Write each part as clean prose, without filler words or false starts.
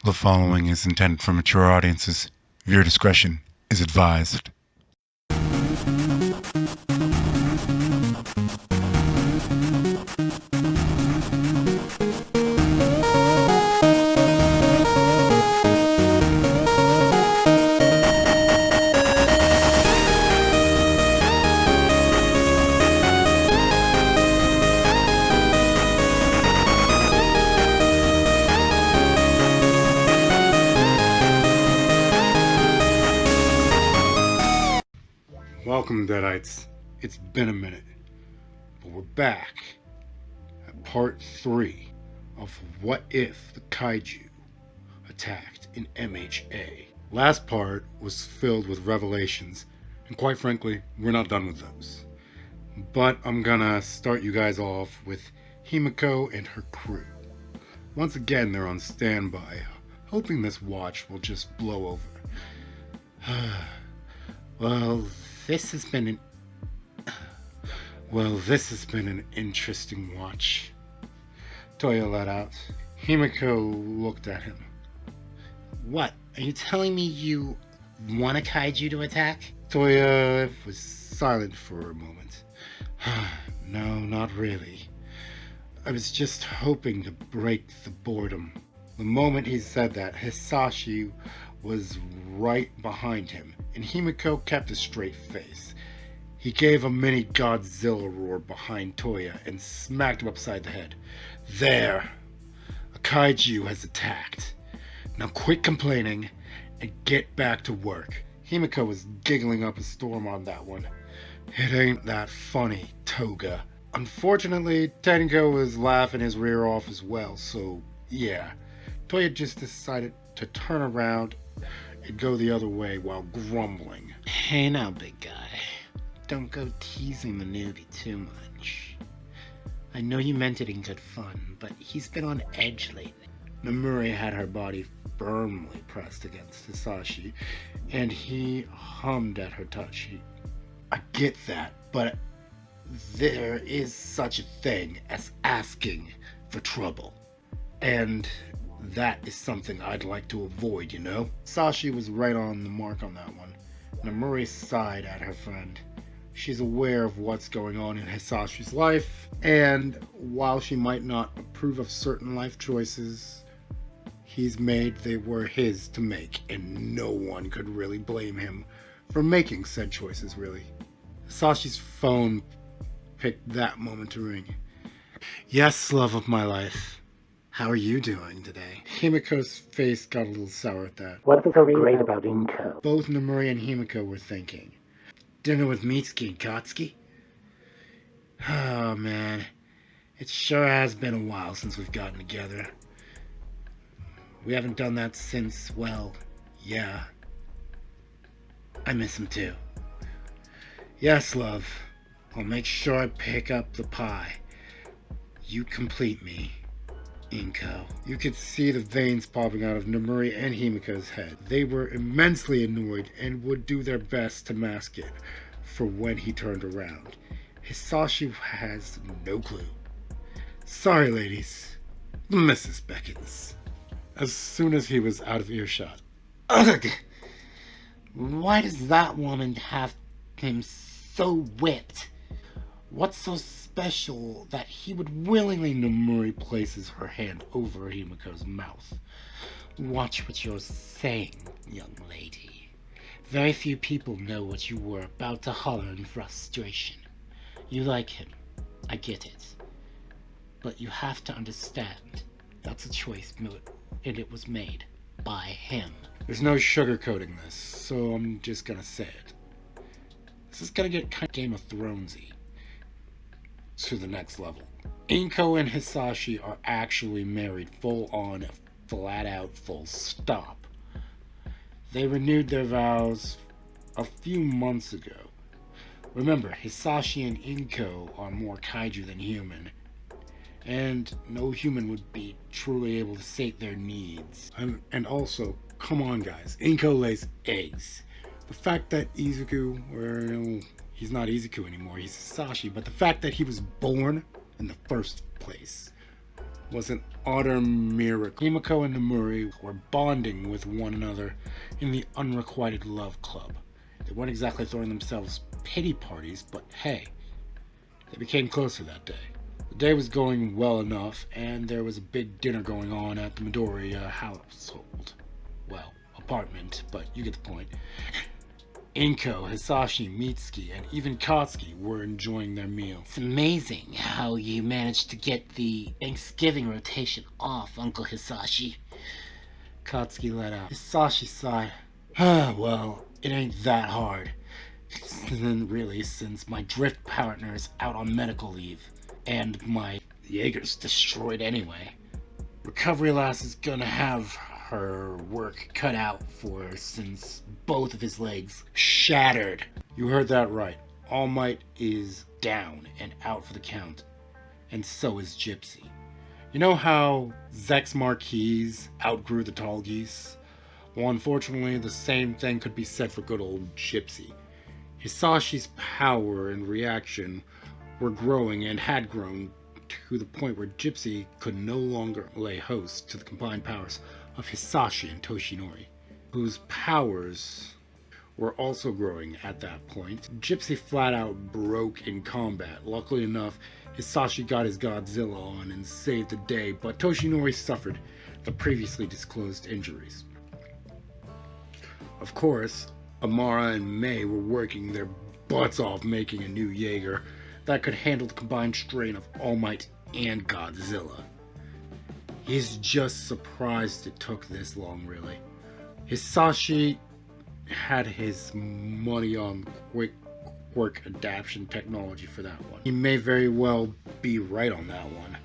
The following is intended for mature audiences. Viewer discretion is advised. Welcome, Deadites. It's been a minute, but we're back at part 3 of What If the Kaiju Attacked in MHA. Last part was filled with revelations, and quite frankly, we're not done with those. But I'm gonna start you guys off with Himiko and her crew. Once again, they're on standby, hoping this watch will just blow over. Well, this has been an interesting watch, Toya let out. Himiko looked at him. What? Are you telling me you want a kaiju to attack? Toya was silent for a moment. No, not really. I was just hoping to break the boredom. The moment he said that, Hisashi was right behind him, and Himiko kept a straight face. He gave a mini Godzilla roar behind Toya and smacked him upside the head. There! A kaiju has attacked. Now quit complaining and get back to work. Himiko was giggling up a storm on that one. It ain't that funny, Toga. Unfortunately, Tenko was laughing his rear off as well, so yeah. Toya just decided to turn around and go the other way while grumbling. Hey now, big guy. Don't go teasing the newbie too much. I know you meant it in good fun, but he's been on edge lately. Nomuri had her body firmly pressed against Hisashi, and he hummed at her touch. I get that, but there is such a thing as asking for trouble. And that is something I'd like to avoid, you know? Sashi was right on the mark on that one. Nomuri sighed at her friend. She's aware of what's going on in Hisashi's life, and while she might not approve of certain life choices he's made, they were his to make, and no one could really blame him for making said choices, really. Hisashi's phone picked that moment to ring. Yes, love of my life. How are you doing today? Himiko's face got a little sour at that. What's so great about Inko? Both Nomuri and Himiko were thinking. Dinner with Mitsuki and Katsuki? Oh man, it sure has been a while since we've gotten together. We haven't done that since, well, yeah. I miss him too. Yes, love. I'll make sure I pick up the pie. You complete me, Inko. You could see the veins popping out of Nomuri and Himiko's head. They were immensely annoyed and would do their best to mask it for when he turned around. Hisashi has no clue. Sorry, ladies. The missus beckons. As soon as he was out of earshot. Ugh! Why does that woman have him so whipped? What's so special that he would willingly? Nomuri places her hand over Himiko's mouth. Watch what you're saying, young lady. Very few people know what you were about to holler in frustration. You like him, I get it. But you have to understand, that's a choice, and it was made by him. There's no sugarcoating this, so I'm just gonna say it. This is gonna get kind of Game of Thronesy to the next level. Inko and Hisashi are actually married full on, flat out, full stop. They renewed their vows a few months ago. Remember, Hisashi and Inko are more kaiju than human, and no human would be truly able to sate their needs. And also, come on guys, Inko lays eggs. The fact that Izuku, well, he's not Izuku anymore, he's Hisashi, but the fact that he was born in the first place was an utter miracle. Himiko and Nomuri were bonding with one another in the Unrequited Love Club. They weren't exactly throwing themselves pity parties, but hey, they became closer that day. The day was going well enough, and there was a big dinner going on at the Midoriya household. Well, apartment, but you get the point. Inko, Hisashi, Mitsuki, and even Katsuki were enjoying their meal. It's amazing how you managed to get the Thanksgiving rotation off, Uncle Hisashi. Katsuki let out. Hisashi sighed. Well, it ain't that hard. Really, since my drift partner is out on medical leave, and my Jaegers destroyed anyway. Recovery Lass is gonna have her work cut out for her since both of his legs shattered. You heard that right. All Might is down and out for the count. And so is Gypsy. You know how Zex Marquise outgrew the Tall Geese? Well, unfortunately, the same thing could be said for good old Gypsy. Hisashi's power and reaction were growing and had grown to the point where Gypsy could no longer lay host to the combined powers of Hisashi and Toshinori, whose powers were also growing at that point. Gypsy flat out broke in combat. Luckily enough, Hisashi got his Godzilla on and saved the day, but Toshinori suffered the previously disclosed injuries. Of course, Amara and Mei were working their butts off making a new Jaeger that could handle the combined strain of All Might and Godzilla. He's just surprised it took this long, really. Hisashi had his money on quick quirk adaptation technology for that one. He may very well be right on that one.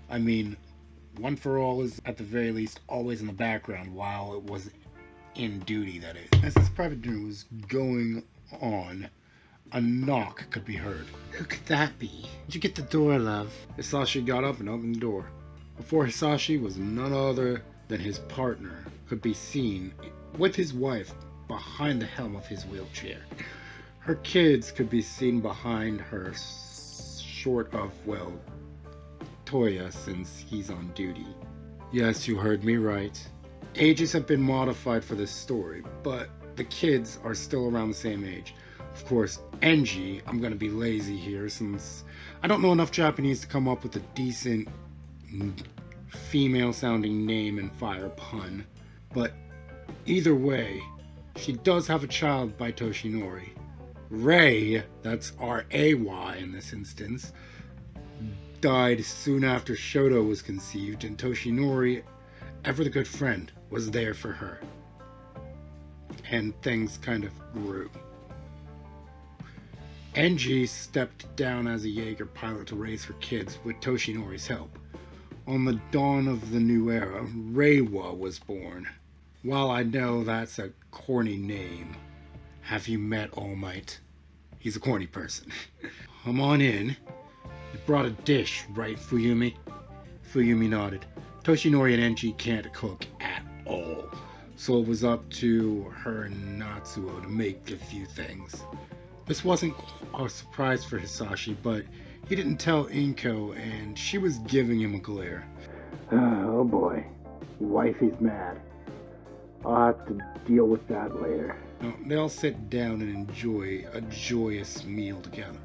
I mean, One for All is at the very least always in the background while it was in duty, that is. As this private dinner was going on, a knock could be heard. Who could that be? Did you get the door, love? Hisashi got up and opened the door. Before Hisashi was none other than his partner, could be seen with his wife behind the helm of his wheelchair. Her kids could be seen behind her, short of, well, Toya, since he's on duty. Yes, you heard me right. Ages have been modified for this story, but the kids are still around the same age. Of course, Enji, I'm gonna be lazy here since I don't know enough Japanese to come up with a decent female-sounding name and fire pun. But either way, she does have a child by Toshinori. Rei, that's R-A-Y in this instance, died soon after Shoto was conceived, and Toshinori, ever the good friend, was there for her. And things kind of grew. Enji stepped down as a Jaeger pilot to raise her kids with Toshinori's help. On the dawn of the new era, Reiwa was born. While I know that's a corny name, have you met All Might? He's a corny person. Come on in. You brought a dish, right, Fuyumi? Fuyumi nodded. Toshinori and Enji can't cook at all, so it was up to her and Natsuo to make a few things. This wasn't a surprise for Hisashi, but he didn't tell Inko, and she was giving him a glare. Oh boy, wifey's mad. I'll have to deal with that later. Now, they all sit down and enjoy a joyous meal together.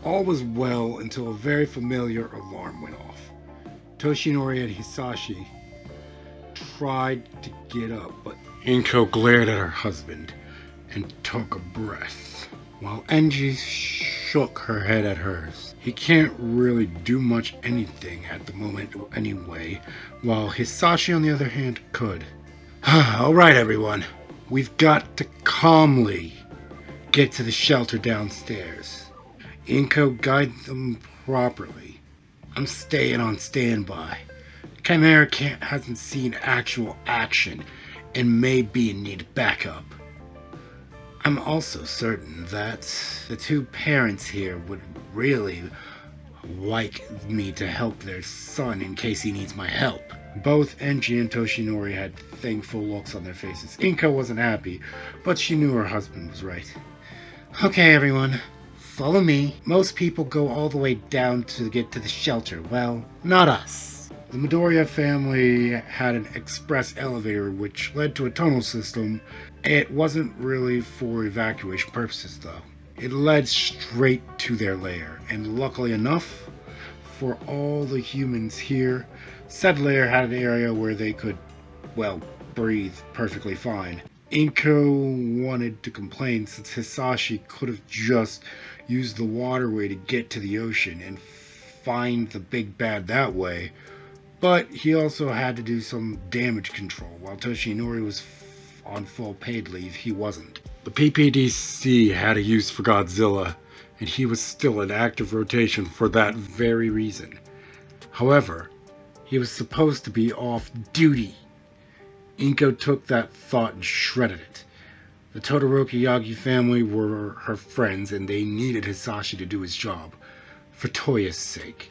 All was well until a very familiar alarm went off. Toshinori and Hisashi tried to get up, but Inko glared at her husband and took a breath, while Enji shook her head at hers. He can't really do much anything at the moment anyway, while Hisashi on the other hand could. Alright everyone, we've got to calmly get to the shelter downstairs. Inko, guide them properly. I'm staying on standby. Chimera hasn't seen actual action and may be in need of backup. I'm also certain that the two parents here would really like me to help their son in case he needs my help. Both Enji and Toshinori had thankful looks on their faces. Inko wasn't happy, but she knew her husband was right. Okay, everyone, Follow me. Most people go all the way down to get to the shelter. Well, not us. The Midoriya family had an express elevator which led to a tunnel system. It wasn't really for evacuation purposes though. It led straight to their lair, and luckily enough for all the humans here, said lair had an area where they could, well, breathe perfectly fine. Inko wanted to complain since Hisashi could have just used the waterway to get to the ocean and find the big bad that way, but he also had to do some damage control. While Toshinori was on full paid leave, he wasn't. The PPDC had a use for Godzilla, and he was still in active rotation for that very reason. However, he was supposed to be off duty. Inko took that thought and shredded it. The Todoroki Yagi family were her friends, and they needed Hisashi to do his job, for Toya's sake.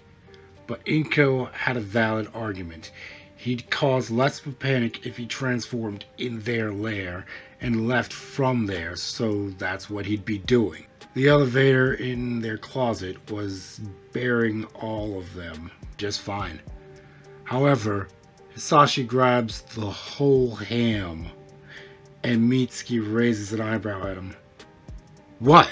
But Inko had a valid argument. He'd cause less of a panic if he transformed in their lair and left from there, so that's what he'd be doing. The elevator in their closet was bearing all of them just fine. However, Hisashi grabs the whole ham, and Mitsuki raises an eyebrow at him. What?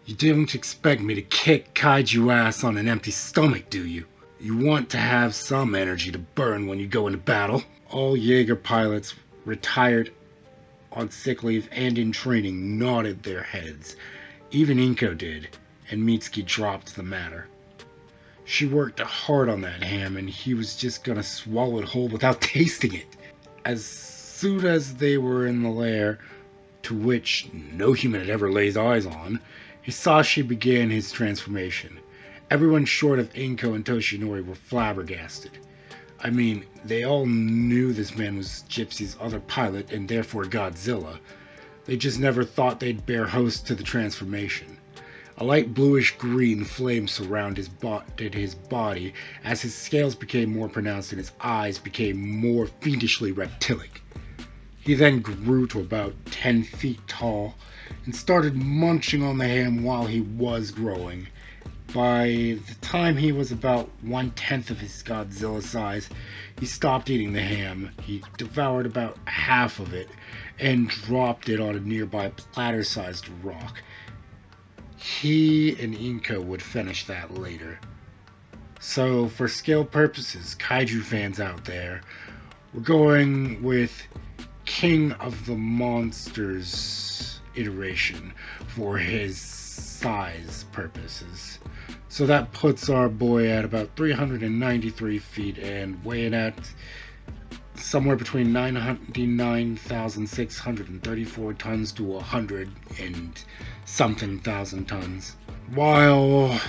You don't expect me to kick Kaiju ass on an empty stomach, do you? You want to have some energy to burn when you go into battle. All Jaeger pilots, retired, on sick leave, and in training, nodded their heads. Even Inko did, and Mitsuki dropped the matter. She worked hard on that ham, and he was just gonna swallow it whole without tasting it. As soon as they were in the lair, to which no human had ever laid eyes on, Hisashi began his transformation. Everyone short of Inko and Toshinori were flabbergasted. I mean, they all knew this man was Gypsy's other pilot and therefore Godzilla. They just never thought they'd bear host to the transformation. A light bluish-green flame surrounded his body as his scales became more pronounced and his eyes became more fiendishly reptilic. He then grew to about 10 feet tall and started munching on the ham while he was growing. By the time he was about 1/10 of his Godzilla size, he stopped eating the ham. He devoured about half of it and dropped it on a nearby platter-sized rock. He and Inko would finish that later. So, for scale purposes, Kaiju fans out there, we're going with King of the Monsters iteration for his size purposes. So that puts our boy at about 393 feet and weighing at somewhere between 99,634 tons to 100 and something thousand tons. While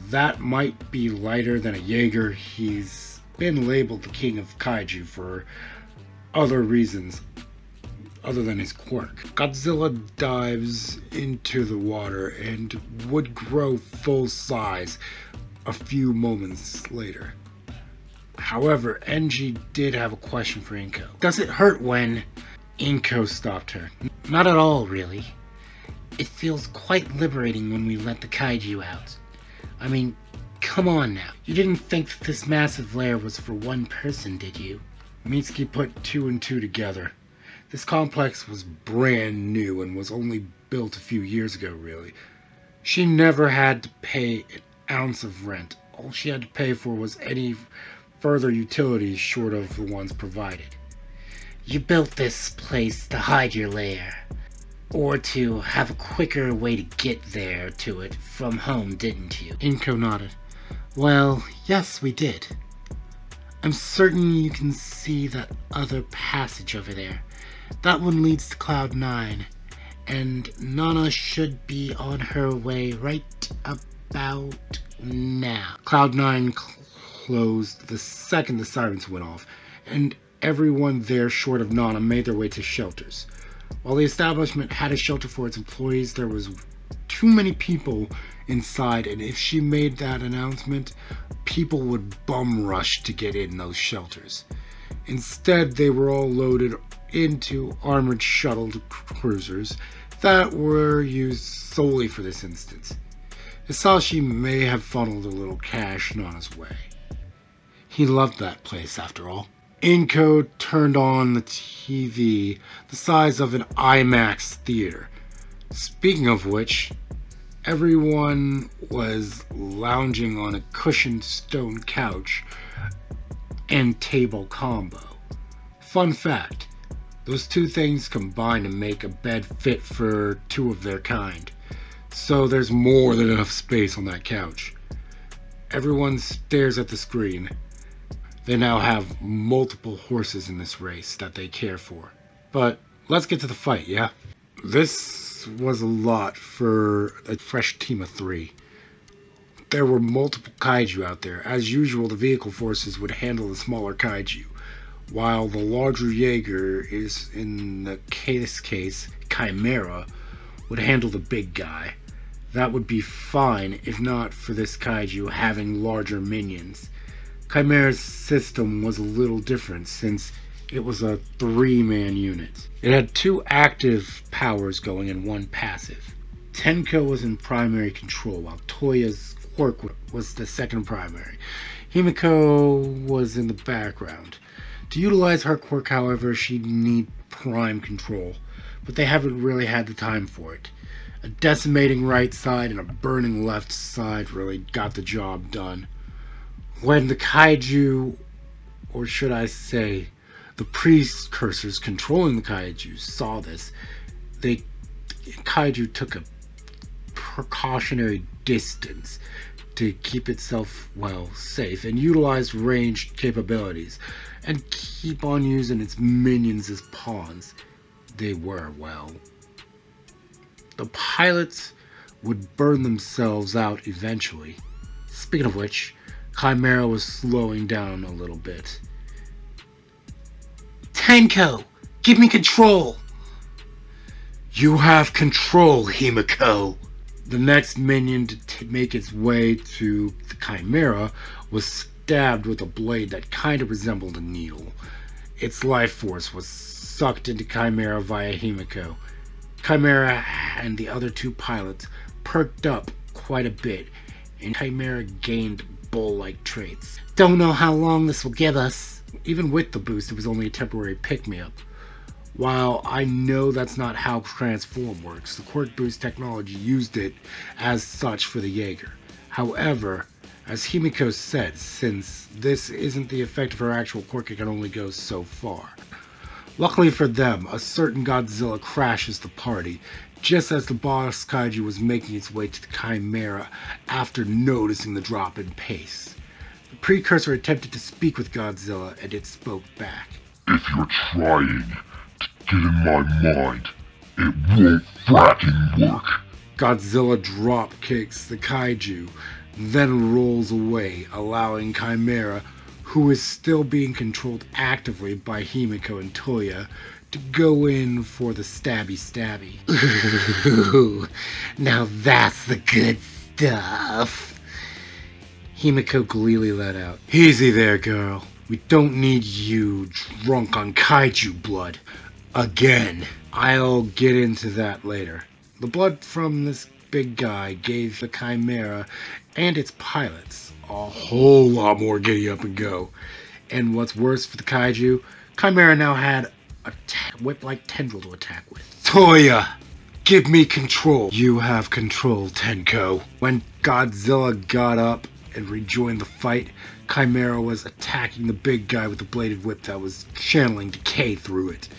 that might be lighter than a Jaeger, he's been labeled the king of Kaiju for other reasons other than his quirk. Godzilla dives into the water and would grow full size a few moments later. However, Enji did have a question for Inko. Does it hurt when... Inko stopped her. Not at all, really. It feels quite liberating when we let the Kaiju out. I mean, come on now. You didn't think that this massive lair was for one person, did you? Mitsuki put two and two together. This complex was brand new and was only built a few years ago, really. She never had to pay an ounce of rent. All she had to pay for was any further utilities short of the ones provided. You built this place to hide your lair, or to have a quicker way to get there to it from home, didn't you? Inko nodded. Well, yes, we did. I'm certain you can see that other passage over there. That one leads to Cloud 9, and Nana should be on her way right about now. Cloud 9 closed the second the sirens went off, and everyone there short of Nana made their way to shelters. While the establishment had a shelter for its employees, there was too many people inside, and if she made that announcement, people would bum rush to get in those shelters. Instead, they were all loaded into armored shuttle cruisers that were used solely for this instance. Hisashi may have funneled a little cash on his way. He loved that place, after all. Inko turned on the TV the size of an IMAX theater. Speaking of which, everyone was lounging on a cushioned stone couch and table combo. Fun fact, those two things combine to make a bed fit for two of their kind. So there's more than enough space on that couch. Everyone stares at the screen. They now have multiple horses in this race that they care for. But let's get to the fight, yeah? This was a lot for a fresh team of 3. There were multiple kaiju out there. As usual, the vehicle forces would handle the smaller kaiju, while the larger Jaeger is, in the case, Chimera, would handle the big guy. That would be fine if not for this kaiju having larger minions. Chimera's system was a little different since it was a 3-man unit. It had 2 active powers going and 1 passive. Tenko was in primary control, while Toya's quirk was the second primary. Himiko was in the background. To utilize her quirk, however, she'd need prime control, but they haven't really had the time for it. A decimating right side and a burning left side really got the job done. When the kaiju, or should I say, the precursors controlling the kaiju saw this, kaiju took a precautionary distance to keep itself, safe, and utilized ranged capabilities, and keep on using its minions as pawns. They were, the pilots would burn themselves out eventually. Speaking of which, Chimera was slowing down a little bit. Tenko, give me control! You have control, Himiko! The next minion to make its way to the Chimera was stabbed with a blade that kind of resembled a needle. Its life force was sucked into Chimera via Himiko. Chimera and the other 2 pilots perked up quite a bit, and Chimera gained bull-like traits. Don't know how long this will give us. Even with the boost, it was only a temporary pick-me-up. While I know that's not how Transform works, the quirk boost technology used it as such for the Jaeger. However, as Himiko said, since this isn't the effect of her actual quirk, it can only go so far. Luckily for them, a certain Godzilla crashes the party, just as the boss kaiju was making its way to the Chimera after noticing the drop in pace. The precursor attempted to speak with Godzilla, and it spoke back. If you're trying to get in my mind, it won't fracking work. Godzilla drop kicks the kaiju, then rolls away, allowing Chimera, who is still being controlled actively by Himiko and Toya, to go in for the stabby. Ooh, now that's the good stuff. Himiko gleefully let out. Easy there, girl. We don't need you drunk on kaiju blood. Again. I'll get into that later. The blood from this big guy gave the Chimera and its pilots a whole lot more giddy up and go. And what's worse for the kaiju, Chimera now had a whip-like tendril to attack with. Toya, give me control. You have control, Tenko. When Godzilla got up and rejoined the fight, Chimera was attacking the big guy with the bladed whip that was channeling decay through it.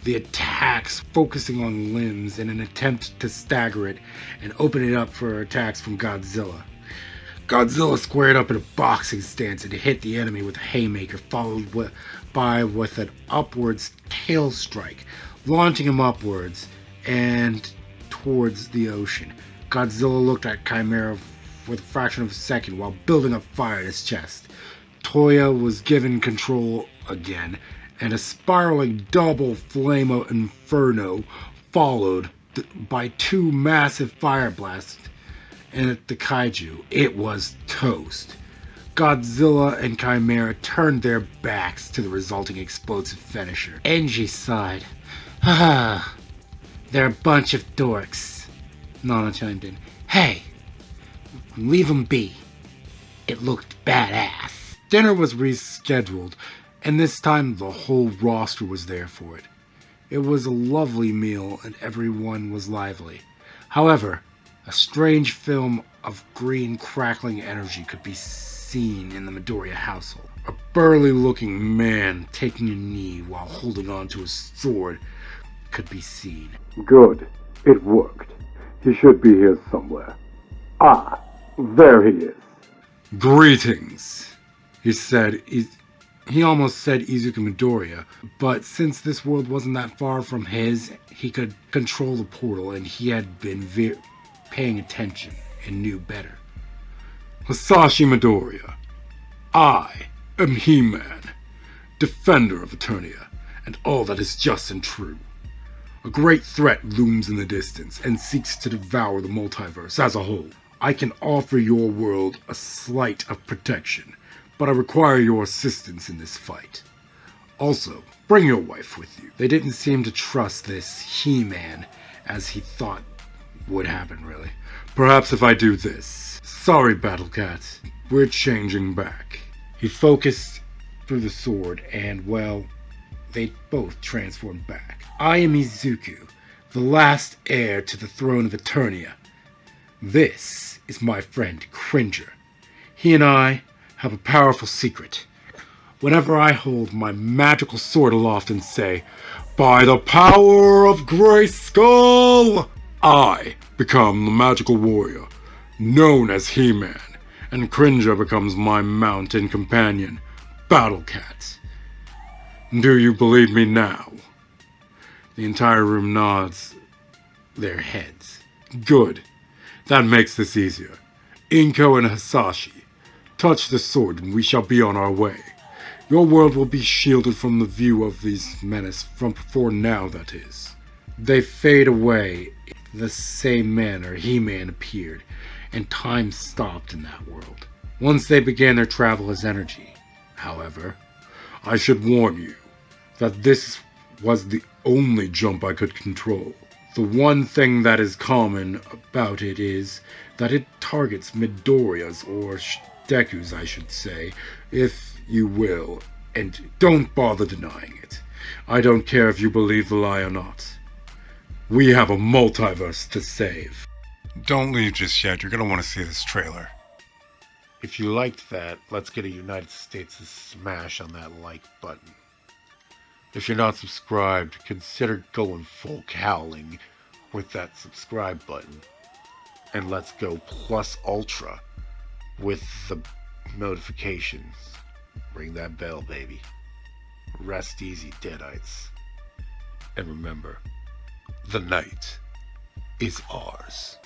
The attacks focusing on limbs in an attempt to stagger it and open it up for attacks from Godzilla. Godzilla squared up in a boxing stance and hit the enemy with a haymaker, followed by with an upwards tail strike, launching him upwards and towards the ocean. Godzilla looked at Chimera for the fraction of a second while building up fire in his chest. Toya was given control again, and a spiraling double flame of inferno followed by 2 massive fire blasts. And at the kaiju, it was toast. Godzilla and Chimera turned their backs to the resulting explosive finisher. Enji sighed. They're a bunch of dorks, Nana chimed in. Hey, leave 'em be. It looked badass. Dinner was rescheduled, and this time the whole roster was there for it. It was a lovely meal, and everyone was lively. However, a strange film of green crackling energy could be seen in the Midoriya household. A burly-looking man taking a knee while holding onto his sword could be seen. Good. It worked. He should be here somewhere. Ah, there he is. Greetings, he said. He almost said Izuku Midoriya, but since this world wasn't that far from his, he could control the portal, and he had been paying attention and knew better. Hisashi Midoriya, I am He-Man, defender of Eternia, and all that is just and true. A great threat looms in the distance and seeks to devour the multiverse as a whole. I can offer your world a slight of protection, but I require your assistance in this fight. Also, bring your wife with you. They didn't seem to trust this He-Man as he thought would happen, really. Perhaps if I do this. Sorry, Battle Cat. We're changing back. He focused through the sword and, well, they both transformed back. I am Izuku, the last heir to the throne of Eternia. This is my friend Cringer. He and I have a powerful secret. Whenever I hold my magical sword aloft and say, "By the power of Grayskull," I become the magical warrior, known as He-Man, and Cringer becomes my mount and companion, Battle Cat. Do you believe me now? The entire room nods their heads. Good. That makes this easier. Inko and Hisashi, touch the sword and we shall be on our way. Your world will be shielded from the view of these menace from before now, that is. They fade away in the same manner He-Man appeared, and time stopped in that world. Once they began their travel as energy, however, I should warn you that this was the only jump I could control. The one thing that is common about it is that it targets Midoriya's, or Deku's I should say, if you will, and don't bother denying it. I don't care if you believe the lie or not. We have a multiverse to save. Don't leave just yet, you're gonna want to see this trailer. If you liked that, let's get a United States smash on that like button. If you're not subscribed, consider going full cowling with that subscribe button. And let's go plus ultra with the notifications. Ring that bell, baby. Rest easy, Deadites. And remember, the night is ours.